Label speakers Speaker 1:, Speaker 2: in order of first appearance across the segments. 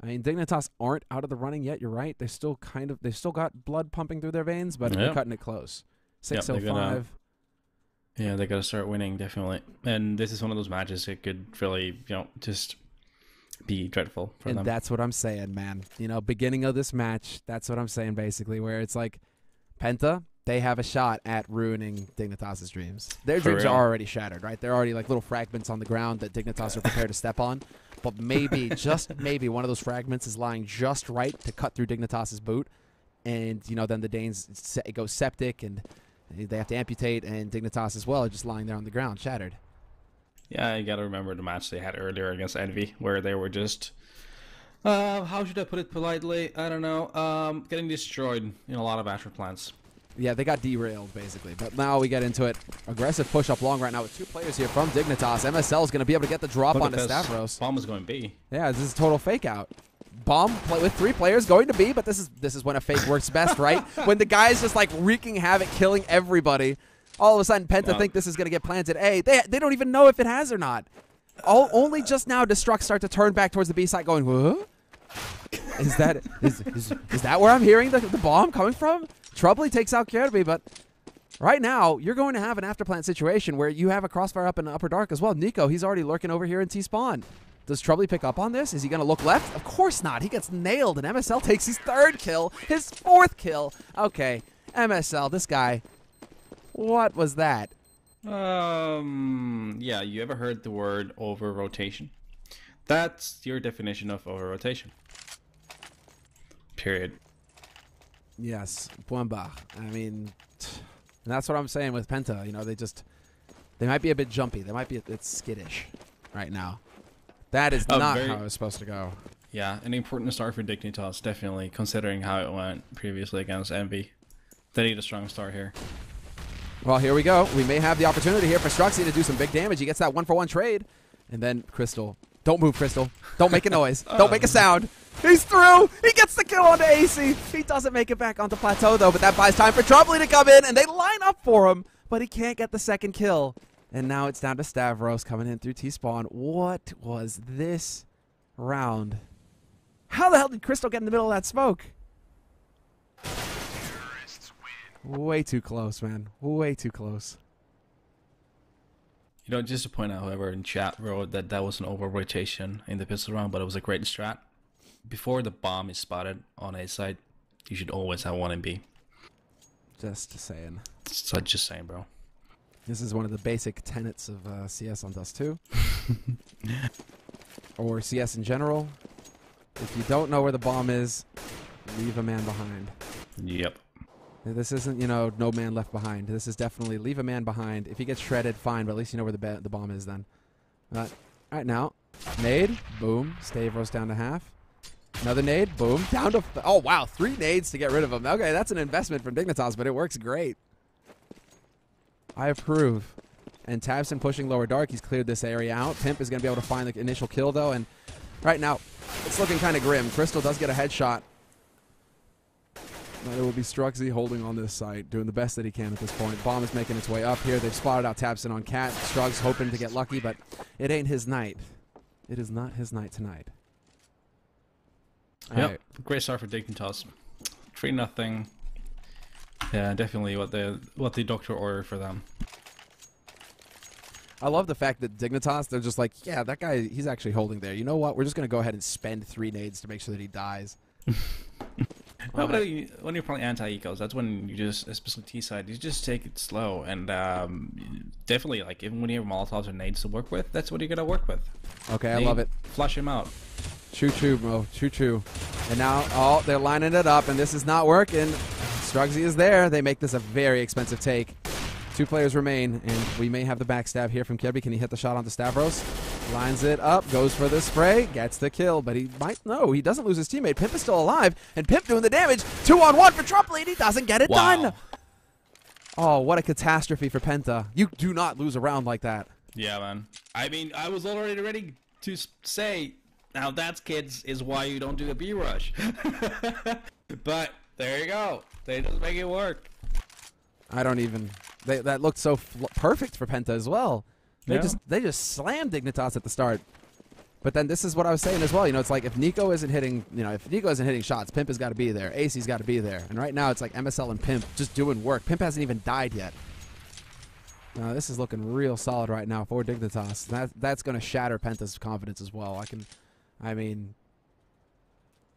Speaker 1: I mean, Dignitas aren't out of the running yet. You're right. They've still got blood pumping through their veins, but they're cutting it close. 6:05.
Speaker 2: Yeah, they got to start winning, definitely. And this is one of those matches that could really, just be dreadful for them.
Speaker 1: And that's what I'm saying, man. Beginning of this match, that's what I'm saying, basically, where it's like, PENTA, they have a shot at ruining Dignitas' dreams. Their dreams are already shattered, right? They're already like little fragments on the ground that Dignitas are prepared to step on. But maybe, just maybe, one of those fragments is lying just right to cut through Dignitas' boot. And, then the Danes, it goes septic, and they have to amputate, and Dignitas as well are just lying there on the ground, shattered.
Speaker 2: Yeah, you got to remember the match they had earlier against Envy, where they were just, how should I put it politely? I don't know. Getting destroyed in a lot of Asher plants.
Speaker 1: Yeah, they got derailed, basically. But now we get into it. Aggressive push up long right now with 2 players here from Dignitas. MSL is going to be able to get the drop onto Stavros.
Speaker 2: Bomb is going B.
Speaker 1: Yeah, this is a total fake out. Bomb with 3 players going to B, but this is when a fake works best, right? When the guy's just like wreaking havoc, killing everybody. All of a sudden, PENTA think this is going to get planted A. They don't even know if it has or not. Only just now does Struck start to turn back towards the B side going, what? Is that where I'm hearing the bomb coming from? Troubly takes out Kirby, but right now, you're going to have an afterplant situation where you have a crossfire up in the upper dark as well. Nico, he's already lurking over here in T-spawn. Does Troubly pick up on this? Is he going to look left? Of course not. He gets nailed, and MSL takes his 3rd kill, his 4th kill. Okay, MSL, this guy, what was that?
Speaker 2: Yeah, you ever heard the word over-rotation? That's your definition of over-rotation. Period.
Speaker 1: Yes, Buamba. I mean, that's what I'm saying with PENTA. They might be a bit jumpy. They might be a bit skittish right now. That is not how it was supposed to go.
Speaker 2: Yeah, an important start for Dignitas, definitely, considering how it went previously against Envy. They need a strong start here.
Speaker 1: Well, here we go. We may have the opportunity here for Struxy to do some big damage. He gets that 1-for-1 trade. And then Crystal. Don't move, Crystal. Don't make a noise. Don't make a sound. He's through. He gets the kill onto AC. He doesn't make it back onto Plateau, though, but that buys time for Troubly to come in, and they line up for him, but he can't get the 2nd kill. And now it's down to Stavros coming in through T-spawn. What was this round? How the hell did Crystal get in the middle of that smoke? Way too close, man. Way too close.
Speaker 2: Just to point out, whoever in chat wrote that was an over-rotation in the pistol round, but it was a great strat. Before the bomb is spotted on A side, you should always have 1 in B.
Speaker 1: Just saying.
Speaker 2: So just saying, bro.
Speaker 1: This is one of the basic tenets of CS on Dust2. Or CS in general. If you don't know where the bomb is, leave a man behind.
Speaker 2: Yep.
Speaker 1: This isn't, no man left behind. This is definitely leave a man behind. If he gets shredded, fine, but at least you know where the bomb is then. All right, now, nade, boom, Stavros down to half. Another nade, boom, down to, oh wow, 3 nades to get rid of him. Okay, that's an investment from Dignitas, but it works great. I approve. And Tabson pushing lower dark, he's cleared this area out. Pimp is going to be able to find the initial kill though, and right now, it's looking kind of grim. Crystal does get a headshot. But it will be Struxy holding on this site, doing the best that he can at this point. Bomb is making its way up here. They've spotted out Tabson on Cat. Strugs hoping to get lucky, but it ain't his night. It is not his night tonight.
Speaker 2: Yep, right. Great start for Dignitas. 3-0. Yeah, definitely what the doctor ordered for them.
Speaker 1: I love the fact that Dignitas, they're just like, yeah, that guy, he's actually holding there. You know what? We're just going to go ahead and spend 3 nades to make sure that he dies.
Speaker 2: Well, but when you're playing anti-ecos, that's when you just, especially T-side, you just take it slow. And definitely, like, even when you have Molotovs or nades to work with, that's what you're going to work with.
Speaker 1: Okay, I love it.
Speaker 2: Flush him out.
Speaker 1: Choo-choo, bro. Choo-choo. And now, oh, they're lining it up, and this is not working. Strugsy is there. They make this a very expensive take. 2 players remain, and we may have the backstab here from Kirby. Can he hit the shot onto Stavros? Lines it up, goes for the spray, gets the kill, but he might, no, he doesn't lose his teammate. Pimp is still alive, and Pimp doing the damage. 2-on-1 for Troubly, and he doesn't get it done. Oh, what a catastrophe for PENTA. You do not lose a round like that.
Speaker 2: Yeah, man. I mean, I was already ready to say, now that's, kids, is why you don't do a B rush. But there you go. They just make it work.
Speaker 1: I don't even. That looked so perfect for PENTA as well. They just slammed Dignitas at the start. But then this is what I was saying as well. You know, it's like if Nico isn't hitting, if Nico isn't hitting shots, Pimp has got to be there. AC's got to be there. And right now it's like MSL and Pimp just doing work. Pimp hasn't even died yet. This is looking real solid right now for Dignitas. That's going to shatter Penta's confidence as well.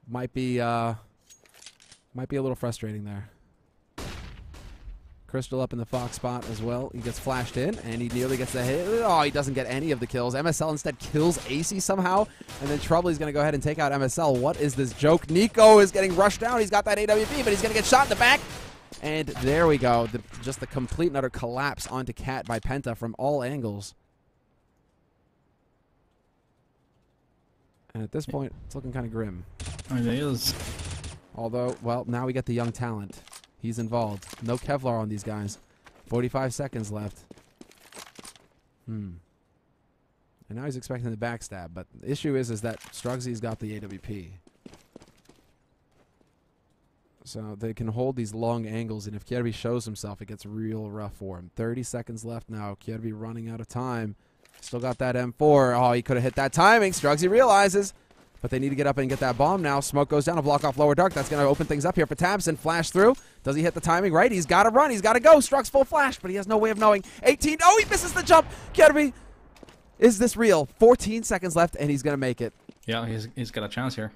Speaker 1: Might be a little frustrating there. Crystal up in the Fox spot as well. He gets flashed in, and he nearly gets the hit. Oh, he doesn't get any of the kills. MSL instead kills AC somehow, and then Troubly's going to go ahead and take out MSL. What is this joke? Nico is getting rushed down. He's got that AWP, but he's going to get shot in the back. And there we go. Just the complete and utter collapse onto Cat by Penta from all angles. And at this point, it's looking kind of grim.
Speaker 2: It is.
Speaker 1: Although, well, now we get the young talent. He's involved. No Kevlar on these guys. 45 seconds left. And now he's expecting the backstab. But the issue is that Strugsy's got the AWP. So they can hold these long angles. And if Kjerby shows himself, it gets real rough for him. 30 seconds left now. Kjerby running out of time. Still got that M4. Oh, he could have hit that timing. Strugsy realizes. But they need to get up and get that bomb now. Smoke goes down to block off lower dark. That's going to open things up here for Tabson. Flash through. Does he hit the timing right? He's got to run. He's got to go. Strux full flash, but he has no way of knowing. 18. Oh, he misses the jump. Kjerby, is this real? 14 seconds left, and he's going to make it.
Speaker 2: Yeah, he's got a chance here.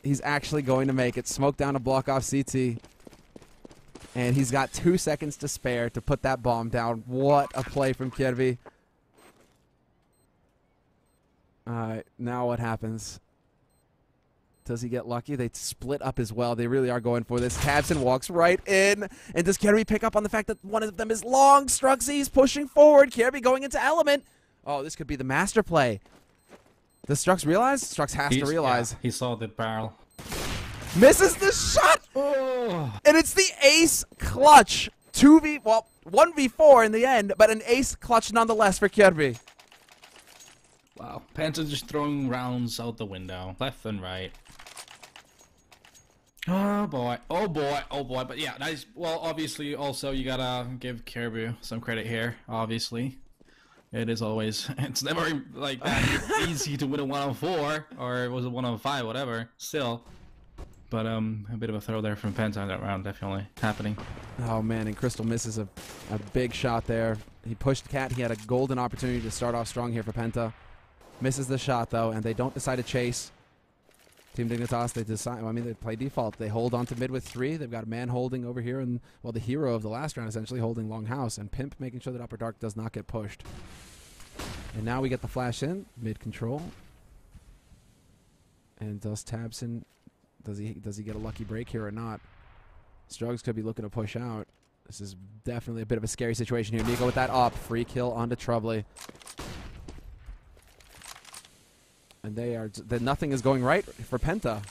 Speaker 1: He's actually going to make it. Smoke down to block off CT. And he's got 2 seconds to spare to put that bomb down. What a play from Kjerby. Now what happens? Does he get lucky? They split up as well. They really are going for this. Tabson walks right in. And does Kjerby pick up on the fact that one of them is long? Strugsy's pushing forward. Kjerby going into element. Oh, this could be the master play. Does Strux realize? Strux has to realize.
Speaker 2: Yeah, he saw the barrel.
Speaker 1: Misses the shot!
Speaker 2: Oh.
Speaker 1: And it's the ace clutch. 1v4 in the end, but an ace clutch nonetheless for Kjerby.
Speaker 2: Wow. Penta just throwing rounds out the window, left and right. Oh boy, oh boy, oh boy. But yeah, nice. Well, obviously, also you gotta give Kjerby some credit here. Obviously, it is always. It's never like that easy to win a 1-on-4 or it was a 1-on-5, whatever. Still, but a bit of a throw there from Penta in that round, definitely happening.
Speaker 1: Oh man, and Crystal misses a big shot there. He pushed Cat. He had a golden opportunity to start off strong here for Penta. Misses the shot though, and they don't decide to chase. Team Dignitas, they decide. Well, I mean, they play default. They hold on to mid with 3. They've got a man holding over here, and well, the hero of the last round essentially holding long house, and Pimp making sure that upper dark does not get pushed. And now we get the flash in mid control. And does Tabson? Does he get a lucky break here or not? Strugs could be looking to push out. This is definitely a bit of a scary situation here. Nico with that up, free kill onto Troubly. And nothing is going right for Penta.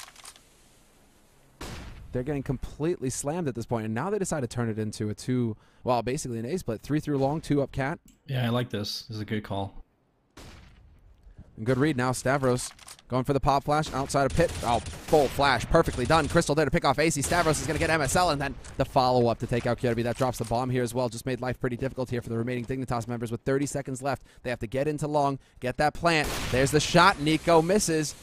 Speaker 1: They're getting completely slammed at this point, and now they decide to turn it into a 2, well, basically an A split. 3 through long, 2 up Cat.
Speaker 2: Yeah, I like this. This is a good call.
Speaker 1: And good read now. Stavros going for the pop flash outside of pit. Oh, full flash. Perfectly done. Crystal there to pick off AC. Stavros is going to get MSL, and then the follow-up to take out Kjerby. That drops the bomb here as well. Just made life pretty difficult here for the remaining Dignitas members with 30 seconds left. They have to get into long, get that plant. There's the shot. Nico misses.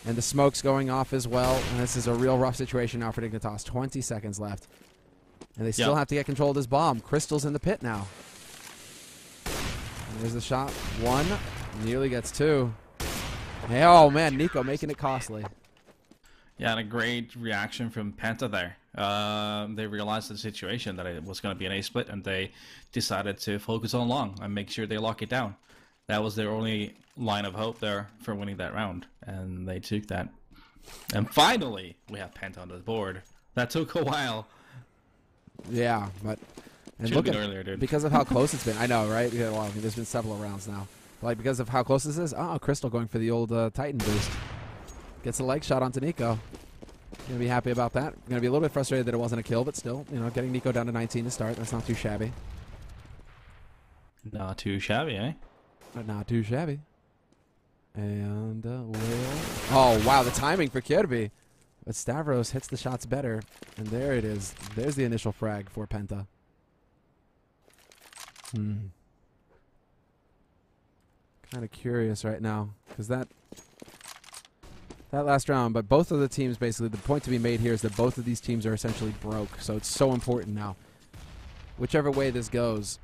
Speaker 1: And the smoke's going off as well. And this is a real rough situation now for Dignitas. 20 seconds left. And they still have to get control of this bomb. Crystal's in the pit now. And there's the shot. 1. Nearly gets 2. Hey, oh, man. Nico making it costly.
Speaker 2: Yeah, and a great reaction from Penta there. They realized the situation, that it was going to be an A-split, and they decided to focus on long and make sure they lock it down. That was their only line of hope there for winning that round, and they took that. And finally, we have Penta on the board. That took a while.
Speaker 1: Yeah, but and
Speaker 2: Should've
Speaker 1: look
Speaker 2: been
Speaker 1: at
Speaker 2: earlier, dude.
Speaker 1: because of how close it's been. I know, right? Yeah, well, there's been several rounds now. But like because of how close this is. Oh, Crystal going for the old Titan boost. Gets a leg shot onto Nico. Gonna be happy about that. Gonna be a little bit frustrated that it wasn't a kill, but still, you know, getting Nico down to 19 to start. That's not too shabby.
Speaker 2: Not too shabby, eh?
Speaker 1: But not too shabby. And oh wow, the timing for Kjerby. But Stavros hits the shots better, and there it is. There's the initial frag for Penta. Kind of curious right now, because that that last round. But both of the teams, basically, the point to be made here is that both of these teams are essentially broke. So it's so important now. Whichever way this goes,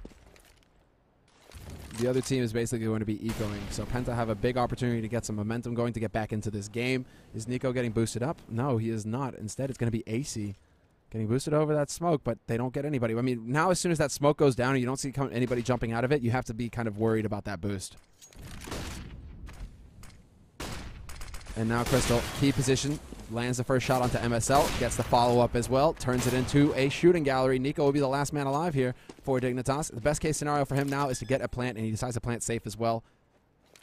Speaker 1: the other team is basically going to be ecoing. So Penta have a big opportunity to get some momentum going to get back into this game. Is Nico getting boosted up? No, he is not. Instead, it's going to be AC getting boosted over that smoke, but they don't get anybody. I mean, now as soon as that smoke goes down and you don't see anybody jumping out of it, you have to be kind of worried about that boost. And now Crystal, key position, lands the first shot onto MSL, gets the follow-up as well, turns it into a shooting gallery. Nico will be the last man alive here for Dignitas. The best case scenario for him now is to get a plant, and he decides to plant safe as well.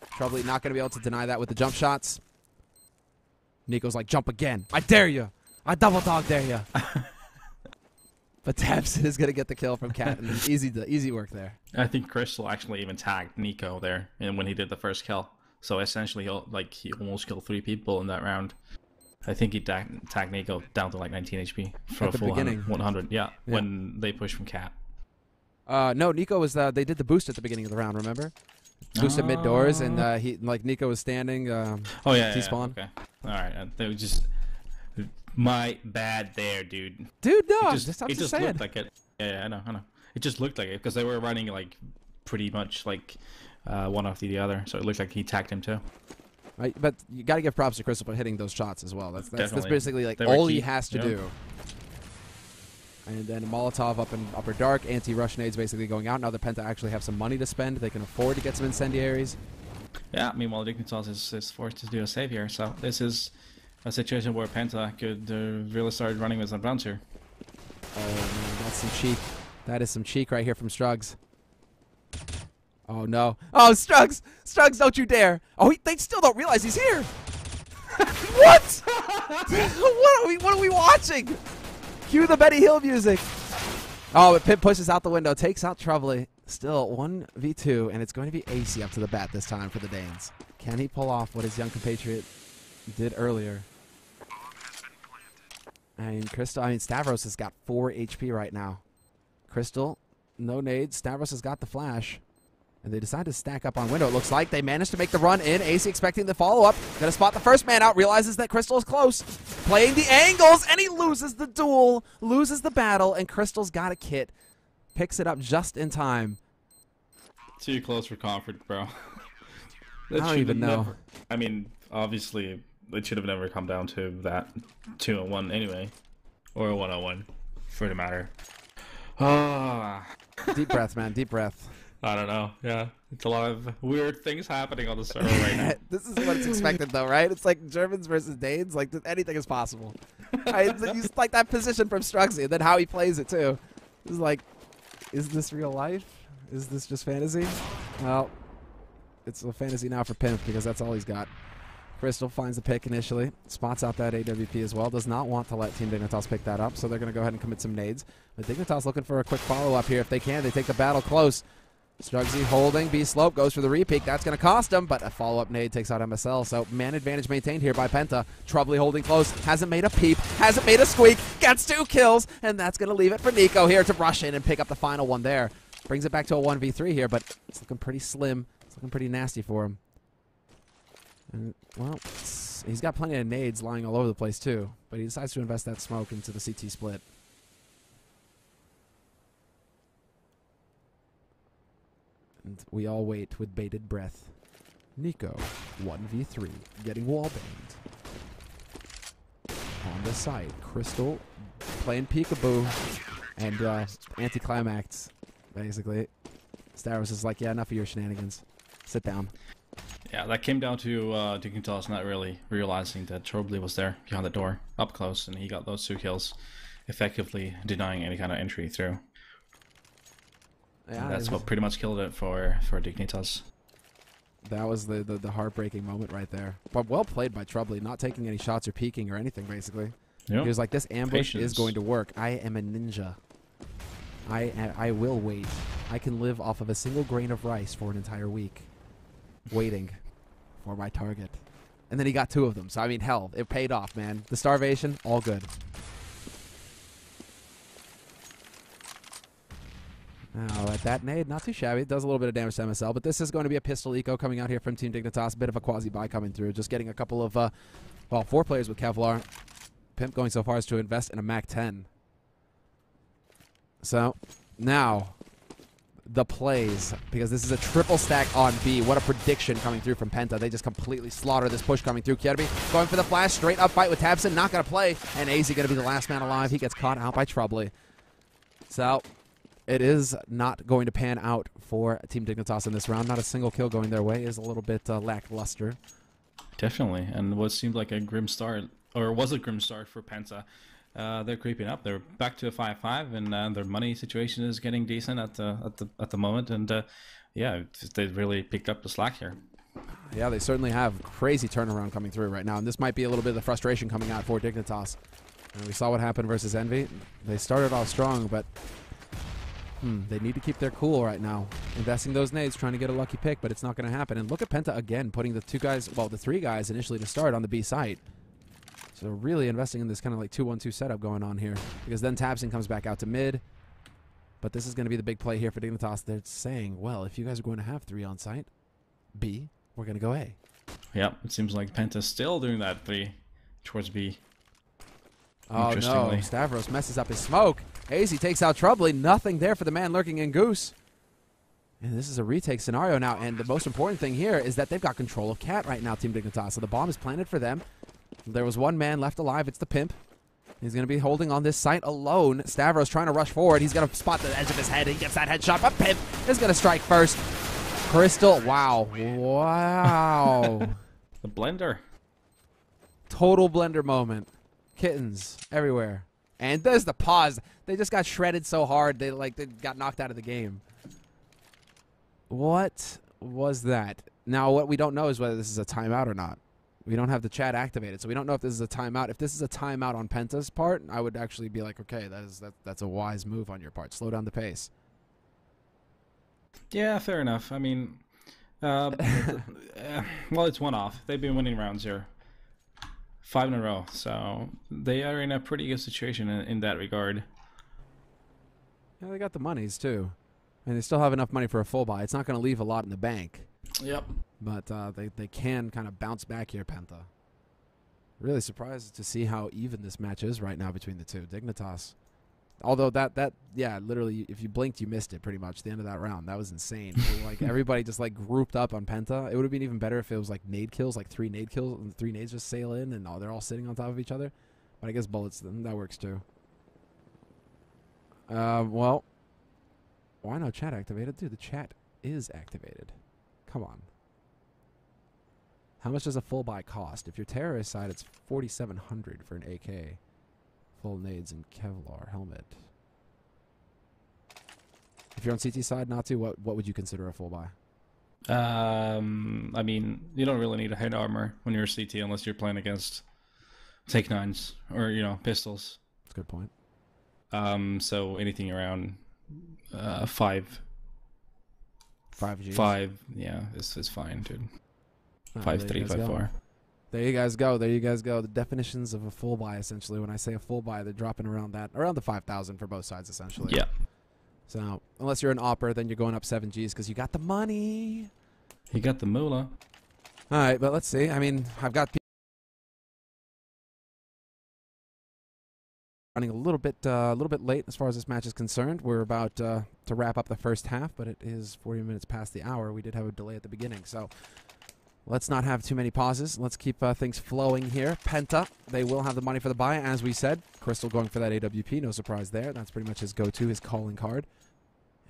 Speaker 1: Probably not going to be able to deny that with the jump shots. Nico's like, jump again. I dare you. I double dog dare you. But Tabson is going to get the kill from Cat, and easy work there.
Speaker 2: I think Crystal actually even tagged Nico there and when he did the first kill. So essentially, he almost killed 3 people in that round. I think he tagged Nico down to like 19 HP for
Speaker 1: at
Speaker 2: a full
Speaker 1: beginning.
Speaker 2: 100. Yeah, when they pushed from Cat.
Speaker 1: No, Nico was. They did the boost at the beginning of the round. Remember? Boosted mid doors, and Nico was standing.
Speaker 2: Oh yeah,
Speaker 1: T-spawn.
Speaker 2: Okay. All right. They were just my bad there, dude.
Speaker 1: Dude, no,
Speaker 2: it just looked like it. Yeah, I know. It just looked like it because they were running like pretty much like. One after the other, so it looks like he tagged him too.
Speaker 1: Right, but you got to give props to Crystal for hitting those shots as well. That's basically like all he has to do. And then Molotov up in upper dark, anti-rush nades basically going out. Now the Penta actually have some money to spend. They can afford to get some incendiaries. Yeah,
Speaker 2: meanwhile Dignitas is forced to do a save here, so this is a situation where Penta could really start running with some runs here.
Speaker 1: Oh man, that's some cheek. That is some cheek right here from Strugs. Oh no! Oh, Strugs! Strugs, don't you dare! Oh, they still don't realize he's here. What? What are we watching? Cue the Benny Hill music. Oh, but Pip pushes out the window, takes out Troubley. Still 1v2, and it's going to be AC up to the bat this time for the Danes. Can he pull off what his young compatriot did earlier? Stavros has got 4 HP right now. Crystal, no nades. Stavros has got the flash. And they decide to stack up on window. It looks like they managed to make the run in. AC expecting the follow-up. Gonna spot the first man out. Realizes that Crystal is close. Playing the angles, and he loses the duel. Loses the battle, and Crystal's got a kit. Picks it up just in time.
Speaker 2: Too close for comfort, bro.
Speaker 1: I don't even know.
Speaker 2: I mean, obviously, it should have never come down to that 2-on-1 anyway. Or a 1-on-1, for the matter.
Speaker 1: Deep breath, man. Deep breath.
Speaker 2: I don't know. Yeah, it's a lot of weird things happening on the server right now.
Speaker 1: This is what it's expected, though, right? It's like Germans versus Danes. Like anything is possible. It's like that position from Strugsy, and then how he plays it too. It's like, is this real life? Is this just fantasy? Well, it's a fantasy now for Pimp because that's all he's got. Crystal finds the pick initially, spots out that AWP as well, does not want to let Team Dignitas pick that up, so they're going to go ahead and commit some nades. But Dignitas looking for a quick follow-up here if they can. They take the battle close. Strugsy holding, B-slope, goes for the repeat. That's going to cost him, but a follow-up nade takes out MSL. So man advantage maintained here by Penta. Troubley holding close, hasn't made a peep, hasn't made a squeak, gets 2 kills, and that's going to leave it for Nico here to rush in and pick up the final one there. Brings it back to a 1v3 here, but it's looking pretty slim. It's looking pretty nasty for him. And, well, he's got plenty of nades lying all over the place too, but he decides to invest that smoke into the CT split. And we all wait with bated breath. Nico, 1v3, getting wall banged. On the side, Crystal playing peekaboo and anticlimax, basically. Stavros is like, yeah, enough of your shenanigans. Sit down.
Speaker 2: Yeah, that came down to Dignitas not really realizing that Troubley was there behind the door, up close, and he got those 2 kills, effectively denying any kind of entry through. Yeah, that's what pretty much killed it for Dignitas.
Speaker 1: That was the heartbreaking moment right there. But well played by Troubley, not taking any shots or peeking or anything, basically. Yep. He was like, this ambush is going to work. I am a ninja. I will wait. I can live off of a single grain of rice for an entire week. Waiting for my target. And then he got 2 of them. So, I mean, hell, it paid off, man. The starvation, all good. Now, at that nade, not too shabby. It does a little bit of damage to MSL, but this is going to be a pistol eco coming out here from Team Dignitas. A bit of a quasi-buy coming through. Just getting a couple of, well, 4 players with Kevlar. Pimp going so far as to invest in a MAC-10. So, now, the plays, because this is a triple stack on B. What a prediction coming through from Penta. They just completely slaughter this push coming through. Kjerby going for the flash, straight up fight with Tabson, not going to play, and AZ going to be the last man alive. He gets caught out by Troubly. So, it is not going to pan out for Team Dignitas in this round. Not a single kill going their way. Is a little bit lackluster.
Speaker 2: Definitely, and what seemed like a grim start, or was a grim start for Penta. They're creeping up. They're back to a 5-5, and their money situation is getting decent at the moment. And yeah, they really picked up the slack here.
Speaker 1: Yeah, they certainly have crazy turnaround coming through right now, and this might be a little bit of the frustration coming out for Dignitas. And we saw what happened versus Envy. They started off strong, but they need to keep their cool right now. Investing those nades, trying to get a lucky pick, but it's not going to happen. And look at Penta again, putting the 2 guys, well, the 3 guys initially to start on the B site. So really investing in this kind of like 2-1-2 setup going on here. Because then Tabson comes back out to mid. But this is going to be the big play here for Dignitas. They're saying, well, if you guys are going to have 3 on site, B, we're going to go A.
Speaker 2: Yeah, it seems like Penta's still doing that 3 towards B.
Speaker 1: Oh no, Stavros messes up his smoke. AZ takes out Troubly. Nothing there for the man lurking in Goose. And this is a retake scenario now. And the most important thing here is that they've got control of Cat right now, Team Dignitas. So the bomb is planted for them. There was 1 man left alive. It's the Pimp. He's going to be holding on this site alone. Stavros trying to rush forward. He's going to spot the edge of his head. He gets that headshot, but Pimp is going to strike first. Crystal, wow. Wow.
Speaker 2: The blender.
Speaker 1: Total blender moment. Kittens everywhere. And there's the pause. They just got shredded so hard. They got knocked out of the game. What was that? Now, what we don't know is whether this is a timeout or not. We don't have the chat activated, so we don't know if this is a timeout. If this is a timeout on Penta's part, I would actually be like, okay, that's a wise move on your part. Slow down the pace.
Speaker 2: Yeah, fair enough. I mean, well, it's one off. They've been winning rounds here. 5 in a row, so they are in a pretty good situation in that regard.
Speaker 1: Yeah, they got the monies, too. And they still have enough money for a full buy. It's not going to leave a lot in the bank.
Speaker 2: Yep.
Speaker 1: But they can kind of bounce back here, Penta. Really surprised to see how even this match is right now between the two. Dignitas. Although yeah, literally, if you blinked, you missed it pretty much. The end of that round. That was insane. Like, everybody just, like, grouped up on Penta. It would have been even better if it was, like, nade kills, like 3 nade kills, and 3 nades just sail in, and they're all sitting on top of each other. But I guess bullets, that works, too. Well, why not chat activated? Dude, the chat is activated. Come on. How much does a full buy cost? If you're terrorist side, it's 4,700 for an AK. Full nades and Kevlar helmet. If you're on CT side, not to, what would you consider a full buy?
Speaker 2: I mean, you don't really need a head armor when you're a CT unless you're playing against Take 9s or, you know, pistols.
Speaker 1: That's a good point.
Speaker 2: So anything around 5
Speaker 1: Gs.
Speaker 2: 5, yeah, is fine, dude. 5.3, 5.4.
Speaker 1: There you guys go. There you guys go. The definitions of a full buy, essentially. When I say a full buy, they're dropping around the 5,000 for both sides, essentially.
Speaker 2: Yeah.
Speaker 1: So unless you're an opper, then you're going up 7 Gs because you got the money.
Speaker 2: You got the moolah.
Speaker 1: All right, but let's see. I mean, I've got people running a little bit late as far as this match is concerned. We're about to wrap up the first half, but it is 40 minutes past the hour. We did have a delay at the beginning, so let's not have too many pauses. Let's keep things flowing here. Penta, they will have the money for the buy, as we said. Crystal going for that AWP, no surprise there. That's pretty much his go-to, his calling card.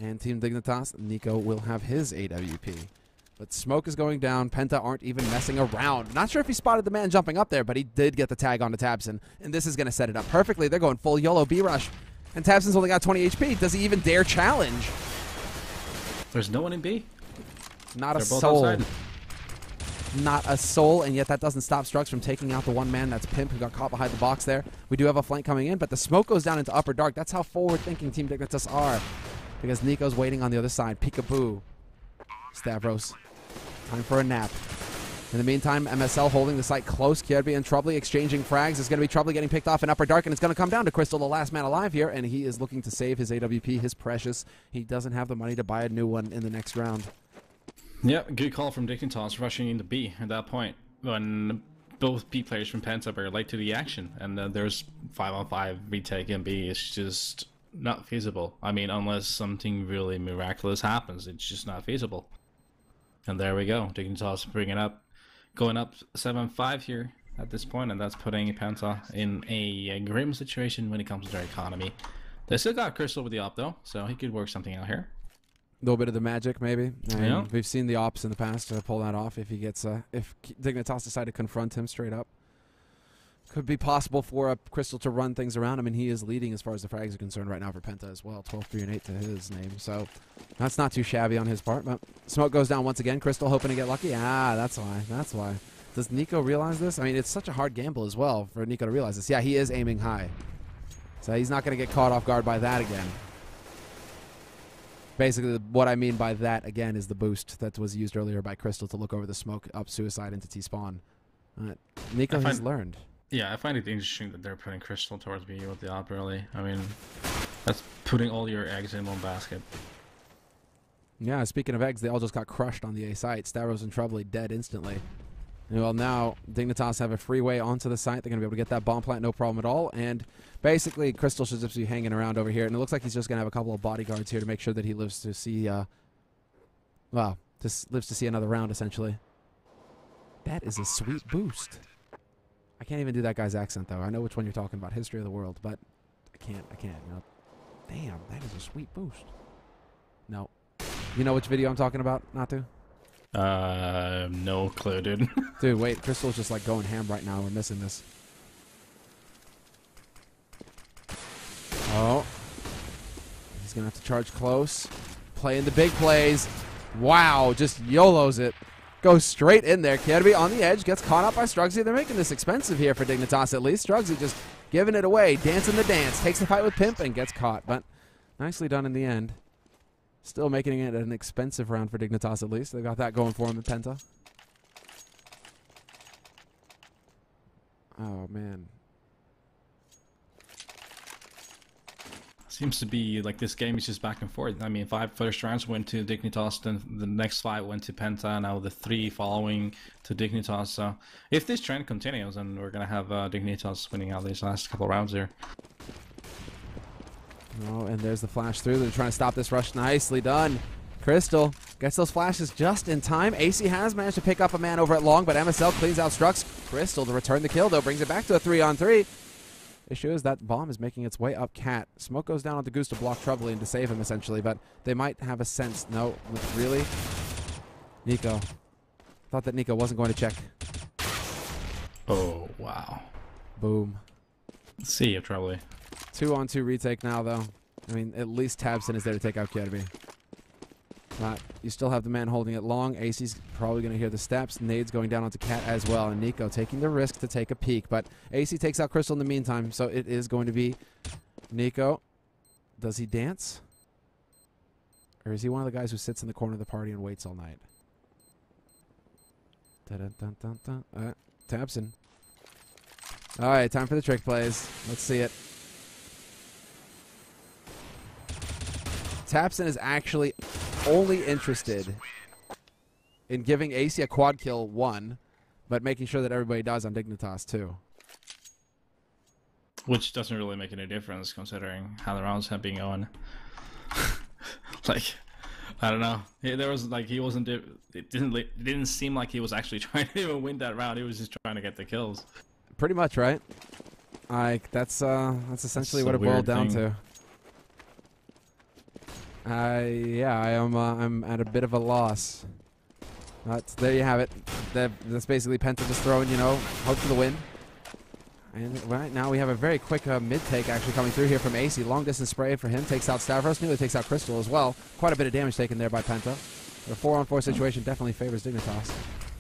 Speaker 1: And Team Dignitas, Nico will have his AWP. But smoke is going down. Penta aren't even messing around. Not sure if he spotted the man jumping up there, but he did get the tag onto Tabson. And this is going to set it up perfectly. They're going full YOLO B-rush. And Tabson's only got 20 HP. Does he even dare challenge?
Speaker 2: There's no one in B.
Speaker 1: Not
Speaker 2: They're
Speaker 1: a
Speaker 2: both
Speaker 1: soul.
Speaker 2: outside.
Speaker 1: Not a soul, and yet that doesn't stop Strux from taking out the one man. That's Pimp, who got caught behind the box there. We do have a flank coming in, but the smoke goes down into upper dark. That's how forward-thinking Team Dignitas are. Because Nico's waiting on the other side. Peekaboo. Stavros. Time for a nap. In the meantime, MSL holding the site close. Kierby and Troubley exchanging frags. It's going to be Troubley getting picked off in Upper Dark, and it's going to come down to Crystal, the last man alive here, and he is looking to save his AWP, his precious. He doesn't have the money to buy a new one in the next round.
Speaker 2: Yeah, good call from Dignitas rushing into B at that point when both B players from Penta are late to the action, and there's 5-on-5 retake in B. It's just not feasible. I mean, unless something really miraculous happens, it's just not feasible. And there we go. Dignitas going up 7-5 here at this point, and that's putting Penta in a grim situation when it comes to their economy. They still got Crystal with the op though, so he could work something out here.
Speaker 1: A little bit of the magic, maybe.
Speaker 2: Yeah.
Speaker 1: We've seen the ops in the past to pull that off if he gets, if Dignitas decide to confront him straight up. Could be possible for Crystal to run things around. I mean, he is leading as far as the frags are concerned right now for Penta as well. 12-3-8 to his name. So that's not too shabby on his part. But smoke goes down once again. Crystal hoping to get lucky. Ah, that's why. That's why. Does Nico realize this? I mean, it's such a hard gamble as well for Nico to realize this. Yeah, he is aiming high. So he's not going to get caught off guard by that again. Basically, what I mean by that, again, is the boost that was used earlier by Crystal to look over the smoke up suicide into T-spawn. Nico has learned.
Speaker 2: Yeah, I find it interesting that they're putting Crystal towards B with the op early. I mean, that's putting all your eggs in one basket.
Speaker 1: Yeah, speaking of eggs, they all just got crushed on the A site. Stavros and Troubley dead instantly. Well, now Dignitas have a freeway onto the site. They're going to be able to get that bomb plant, no problem at all. And basically, Crystal should just be hanging around over here. And it looks like he's just going to have a couple of bodyguards here to make sure that he lives to see, well, just lives to see another round, essentially. That is a sweet boost. I can't even do that guy's accent, though. I know which one you're talking about, History of the World, but I can't, you know. Damn, that is a sweet boost. No. You know which video I'm talking about, Natu?
Speaker 2: No clue, dude.
Speaker 1: Dude, wait, Crystal's just like going ham right now. We're missing this. Oh. He's gonna have to charge close. Playing the big plays. Wow, just YOLOs it. Goes straight in there. Kierby on the edge. Gets caught up by Strugsy. They're making this expensive here for Dignitas at least. Strugsy just giving it away. Dancing the dance. Takes the fight with Pimp and gets caught. But nicely done in the end. Still making it an expensive round for Dignitas at least. They got that going for them in Penta. Oh, man.
Speaker 2: Seems to be like this game is just back and forth. I mean, 5 first rounds went to Dignitas, then the next 5 went to Penta, now the 3 following to Dignitas. So if this trend continues, then we're going to have Dignitas winning out these last couple rounds here.
Speaker 1: Oh, and there's the flash through. They're trying to stop this rush. Nicely done. Crystal gets those flashes just in time. AC has managed to pick up a man over at long, but MSL cleans out Strux. Crystal to return the kill, though, brings it back to a 3-on-3. Issue is that bomb is making its way up Cat. Smoke goes down on the Goose to block Troubley and to save him, essentially, but they might have a sense. No, really? Nico. Thought that Nico wasn't going to check.
Speaker 2: Oh, wow.
Speaker 1: Boom.
Speaker 2: See you, Troubley.
Speaker 1: 2-on-2 retake now, though. I mean, at least Tabson is there to take out Kierby. But you still have the man holding it long. AC's probably going to hear the steps. Nade's going down onto Cat as well. And Nico taking the risk to take a peek. But AC takes out Crystal in the meantime. So it is going to be Nico. Does he dance? Or is he one of the guys who sits in the corner of the party and waits all night? Dun-dun-dun-dun-dun. Tabson. All right, time for the trick plays. Let's see it. Tabson is actually only interested in giving AC a quad kill 1, but making sure that everybody dies on Dignitas 2.
Speaker 2: Which doesn't really make any difference considering how the rounds have been going. Like, I don't know. There was like he wasn't. It didn't seem like he was actually trying to even win that round. He was just trying to get the kills. Pretty
Speaker 1: much, right? Like that's essentially what it boiled down to. Yeah, I'm at a bit of a loss. There you have it. That's basically Penta just throwing, you know, hope for the win. And right now we have a very quick mid-take actually coming through here from AC. Long distance spray for him. Takes out Stavros. Nearly takes out Crystal as well. Quite a bit of damage taken there by Penta. The 4-on-4 situation definitely favors Dignitas.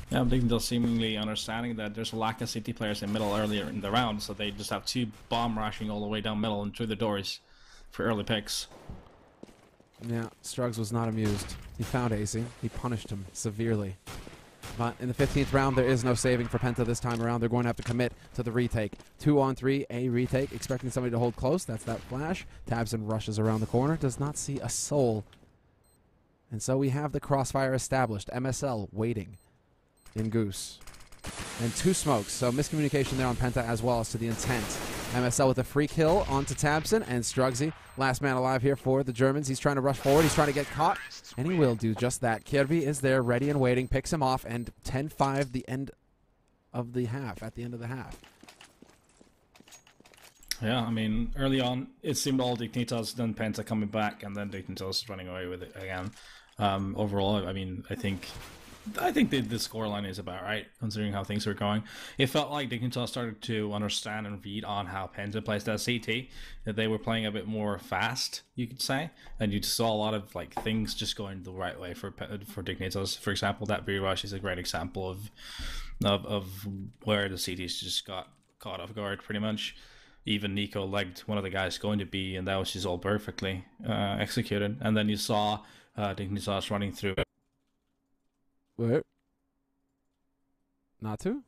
Speaker 2: Yeah, Dignitas seemingly understanding that there's a lack of CT players in middle earlier in the round, so they just have 2 bomb rushing all the way down middle and through the doors for early picks.
Speaker 1: Yeah, Struggs was not amused. He found AC. He punished him severely. But in the 15th round, there is no saving for Penta this time around. They're going to have to commit to the retake. 2-on-3, a retake, expecting somebody to hold close. That's that flash. Tabson rushes around the corner, does not see a soul. And so we have the crossfire established. MSL waiting in Goose. And 2 smokes, so miscommunication there on Penta as well as to the intent. MSL with a free kill onto Tabson and Strugsy. Last man alive here for the Germans. He's trying to rush forward. He's trying to get caught, and he will do just that. Kirby is there ready and waiting, picks him off, and 10-5 the end of the half, at the end of the half.
Speaker 2: Yeah, I mean, early on, it seemed all Dignitas, then Penta coming back, and then Dignitas running away with it again. Overall, I mean, I think the scoreline is about right, considering how things were going. It felt like Dignitas started to understand and read on how Penta plays that CT, that they were playing a bit more fast, you could say, and you just saw a lot of like things just going the right way for Dignitas. For example, that B-Rush is a great example of where the CTs just got caught off guard, pretty much. Even Nico legged one of the guys going to B, and that was just all perfectly executed. And then you saw Dignitas running through.
Speaker 1: Wait. Natu?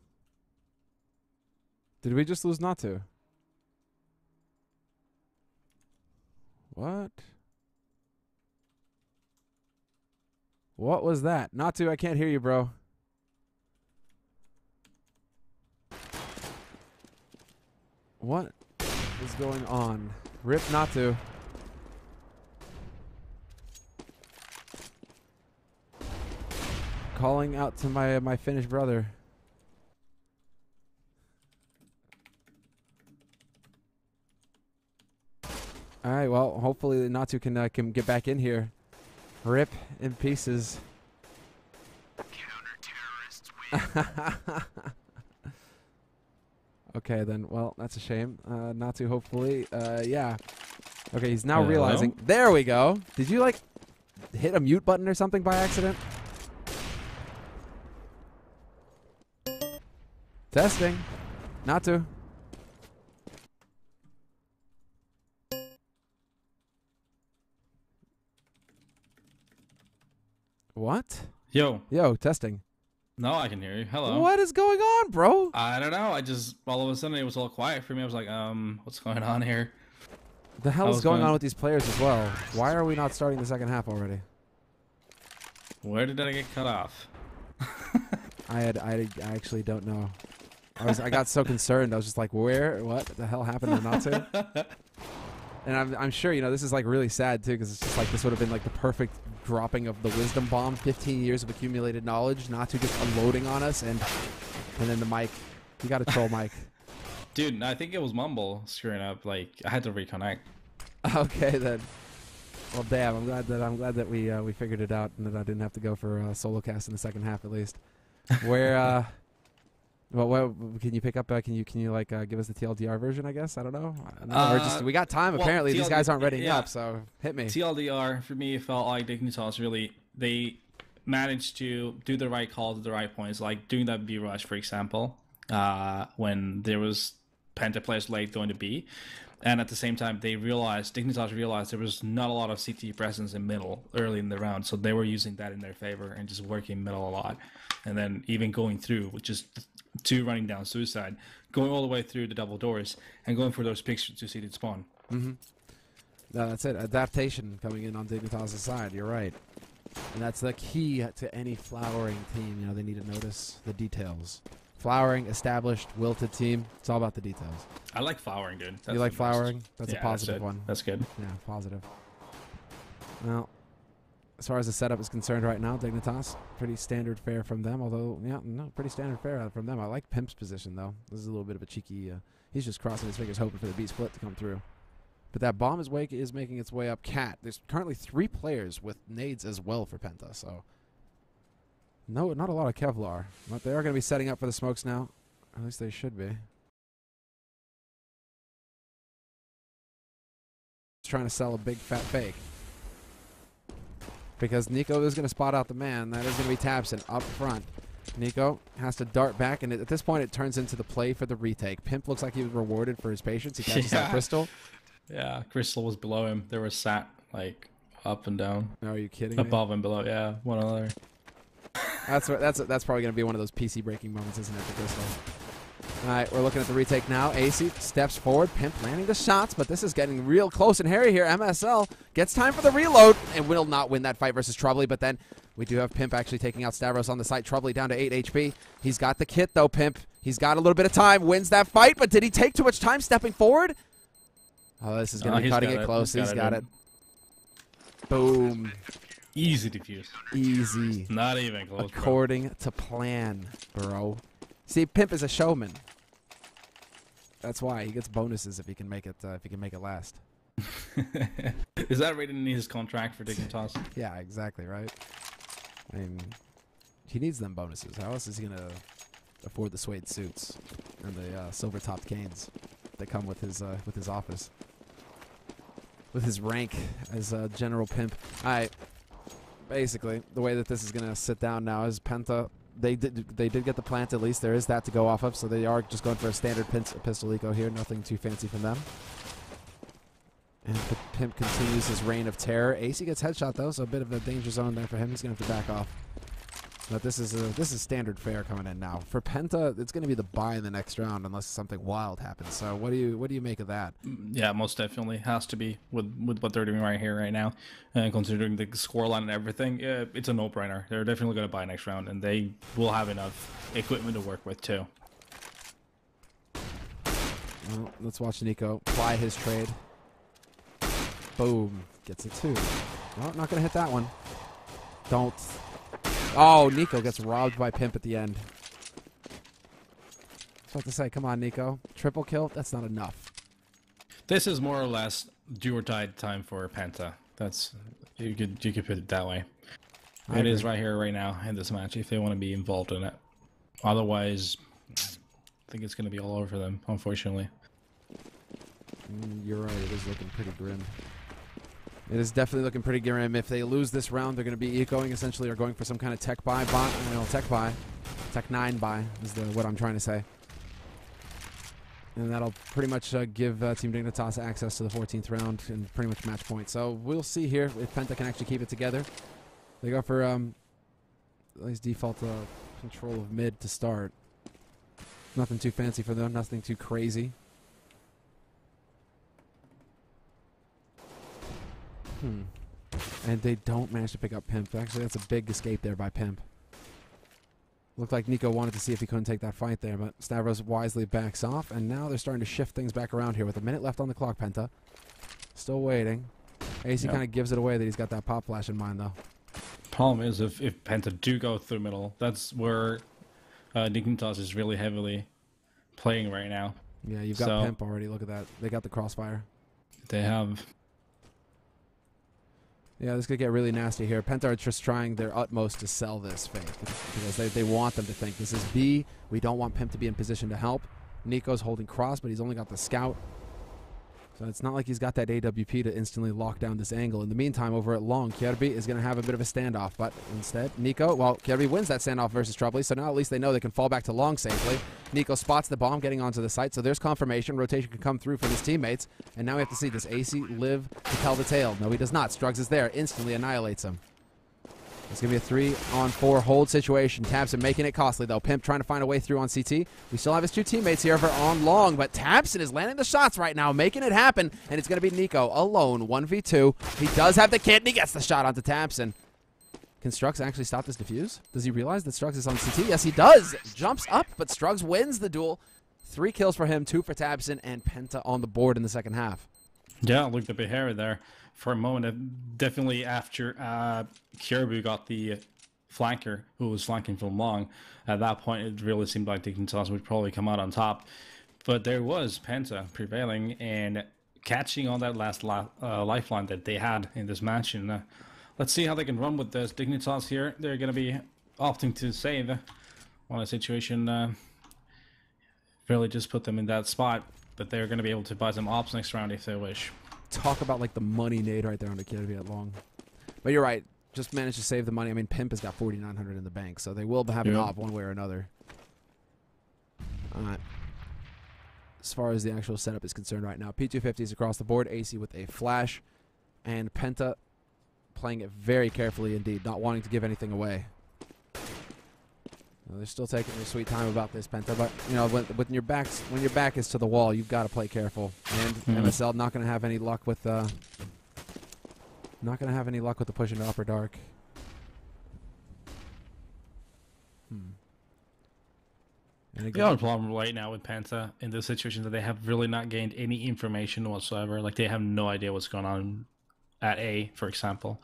Speaker 1: Did we just lose Natu? What? What was that? Natu, I can't hear you, bro. What is going on? Rip Natu. Calling out to my Finnish brother. All right, well, hopefully Natu can get back in here. Rip in pieces. Counter-terrorists win. Okay, then. Well, that's a shame. Natu, hopefully. Yeah. Okay, he's now realizing.
Speaker 2: Hello?
Speaker 1: There we go. Did you, like, hit a mute button or something by accident? Testing. Natu. What?
Speaker 2: Yo.
Speaker 1: Yo, testing.
Speaker 2: No, I can hear you. Hello.
Speaker 1: What is going on, bro?
Speaker 2: I don't know. I just, all of a sudden, it was all quiet for me. I was like, what's going on here?
Speaker 1: The hell is going on with these players as well? Why are we not starting the second half already?
Speaker 2: Where did I get cut off?
Speaker 1: I actually don't know. I got so concerned. I was just like, what the hell happened to Natu? And I'm sure, you know, this is like really sad too, because it's just like this would have been like the perfect dropping of the wisdom bomb. 15 years of accumulated knowledge. Natu just unloading on us, and then the mic. You got to troll Mike.
Speaker 2: Dude, I think it was Mumble screwing up. Like, I had to reconnect.
Speaker 1: Okay then. Well, damn. I'm glad that we figured it out, and that I didn't have to go for a solo cast in the second half at least. Where well, can you pick up? Can you like give us the TLDR version? I guess I don't know. Or just we got time.
Speaker 2: Well,
Speaker 1: apparently, these guys aren't ready
Speaker 2: yeah.
Speaker 1: up. So hit me.
Speaker 2: TLDR for me, it felt like Dignitas really they managed to do the right calls at the right points, like doing that B rush, for example, when there was Penta players late going to B, and at the same time Dignitas realized there was not a lot of CT presence in middle early in the round, so they were using that in their favor and just working middle a lot, and then even going through, which is 2 running down suicide, going all the way through the double doors and going for those picks to seated spawn.
Speaker 1: Mm-hmm. No, that's it. Adaptation coming in on Dignitas' side. You're right. And that's the key to any flowering team. You know, they need to notice the details. Flowering, established, wilted team. It's all about the details.
Speaker 2: I like flowering, dude.
Speaker 1: You like flowering? That's
Speaker 2: yeah,
Speaker 1: a positive one.
Speaker 2: That's good.
Speaker 1: Yeah, positive. Well, as far as the setup is concerned right now, Dignitas, pretty standard fare from them. Although, yeah, no, pretty standard fare from them. I like Pimp's position, though. This is a little bit of a cheeky... he's just crossing his fingers hoping for the B split to come through. But that bomb is making its way up. Cat. There's currently 3 players with nades as well for Penta, so... No, not a lot of Kevlar. But they are going to be setting up for the smokes now. At least they should be. Trying to sell a big fat fake. Because Nico is going to spot out the man. That is going to be Tabson up front. Nico has to dart back, and at this point it turns into the play for the retake. Pimp looks like he was rewarded for his patience. He catches that Crystal.
Speaker 2: Yeah, Crystal was below him. There was Sat, like, up and down.
Speaker 1: No, are you kidding me?
Speaker 2: Above and below, yeah, one another.
Speaker 1: That's probably going to be one of those PC breaking moments, isn't it, for Crystal? All right, we're looking at the retake now. AC steps forward. Pimp landing the shots, but this is getting real close and hairy here. MSL gets time for the reload and will not win that fight versus Troubley, but then we do have Pimp actually taking out Stavros on the site. Troubley down to 8 HP. He's got the kit, though, Pimp. He's got a little bit of time. Wins that fight, but did he take too much time stepping forward? Oh, this is going to be cutting it close. He's got it. Boom.
Speaker 2: Easy defuse.
Speaker 1: Easy.
Speaker 2: Not even close,
Speaker 1: according to plan, bro. See, Pimp is a showman. That's why he gets bonuses if he can make it. If he can make it last.
Speaker 2: Is that written in his contract for Dignitas?
Speaker 1: Yeah, exactly right. I mean, he needs them bonuses. How else is he gonna afford the suede suits and the silver-topped canes that come with his office, with his rank as General Pimp? All right. Basically, the way that this is gonna sit down now is Penta. They did get the plant at least. There is that to go off of, so they are just going for a standard pistol eco here. Nothing too fancy from them. And the Pimp continues his reign of terror. AC gets headshot though, so a bit of a danger zone there for him. He's gonna have to back off. But this is standard fare coming in now. For Penta, it's gonna be the buy in the next round unless something wild happens. So what do you make of that?
Speaker 2: Yeah, most definitely has to be with what they're doing right here, right now, and considering the scoreline and everything, it's a no-brainer. They're definitely gonna buy next round, and they will have enough equipment to work with too.
Speaker 1: Well, let's watch Nico ply his trade. Boom, gets it too. Well, not gonna hit that one. Don't. Oh, Nico gets robbed by Pimp at the end. I was about to say, come on, Nico. Triple kill? That's not enough.
Speaker 2: This is more or less do or die time for Penta. That's you could put it that way. It is right here, right now in this match if they want to be involved in it. Otherwise, I think it's going to be all over for them, unfortunately.
Speaker 1: You're right. It is looking pretty grim. It is definitely looking pretty grim. If they lose this round, they're going to be ecoing essentially or going for some kind of tech buy. Tech 9 buy is what I'm trying to say. And that'll pretty much give Team Dignitas access to the 14th round and pretty much match point. So we'll see here if Penta can actually keep it together. They go for at least default control of mid to start. Nothing too fancy for them. Nothing too crazy. And they don't manage to pick up Pimp. Actually, that's a big escape there by Pimp. Looked like Nico wanted to see if he couldn't take that fight there, but Stavros wisely backs off, and now they're starting to shift things back around here with a minute left on the clock, Penta. Still waiting. AC kind of gives it away that he's got that pop flash in mind, though.
Speaker 2: Problem is, if Penta do go through middle, that's where Dignitas is really heavily playing right now.
Speaker 1: Yeah, you've got Pimp already. Look at that. They got the crossfire.
Speaker 2: They have.
Speaker 1: Yeah, this could get really nasty here. Penta are just trying their utmost to sell this fake because they want them to think this is B. We don't want Pimp to be in position to help. Nico's holding cross, but he's only got the scout. So it's not like he's got that AWP to instantly lock down this angle. In the meantime, over at long, Kjerby is going to have a bit of a standoff, but instead, Nico, well, Kjerby wins that standoff versus Troubley, so now at least they know they can fall back to long safely. Nico spots the bomb getting onto the site, so there's confirmation. Rotation can come through for his teammates, and now we have to see, does AC live to tell the tale? No, he does not. Struggs is there, instantly annihilates him. It's going to be a 3-on-4 hold situation. Tabson making it costly, though. Pimp trying to find a way through on CT. We still have his two teammates here for on long, but Tabson is landing the shots right now, making it happen, and it's going to be Nico alone, 1v2. He does have the kit, and he gets the shot onto Tabson. Can Struggs actually stop this defuse? Does he realize that Struggs is on CT? Yes, he does. Jumps up, but Struggs wins the duel. 3 kills for him, 2 for Tabson, and Penta on the board in the second half.
Speaker 2: Yeah, looked a bit hairy there for a moment. Definitely after Kjerby got the flanker who was flanking from long, at that point it really seemed like Dignitas would probably come out on top. But there was Penta prevailing and catching on that last lifeline that they had in this match. And let's see how they can run with this. Dignitas here, they're going to be opting to save on a situation. Really just put them in that spot. But they're going to be able to buy some ops next round if they wish.
Speaker 1: Talk about like the money nade right there on the Kjerby at long. But you're right. Just managed to save the money. I mean, Pimp has got 4,900 in the bank, so they will have an op one way or another. All right. As far as the actual setup is concerned right now, P250s across the board, AC with a flash, and Penta playing it very carefully indeed, not wanting to give anything away. Well, they're still taking their sweet time about this, Penta, but you know, when your back is to the wall, you've got to play careful. And MSL not going to have any luck with the push into upper dark. And
Speaker 2: The only problem right now with Penta in this situation is that they have really not gained any information whatsoever. Like, they have no idea what's going on at A, for example.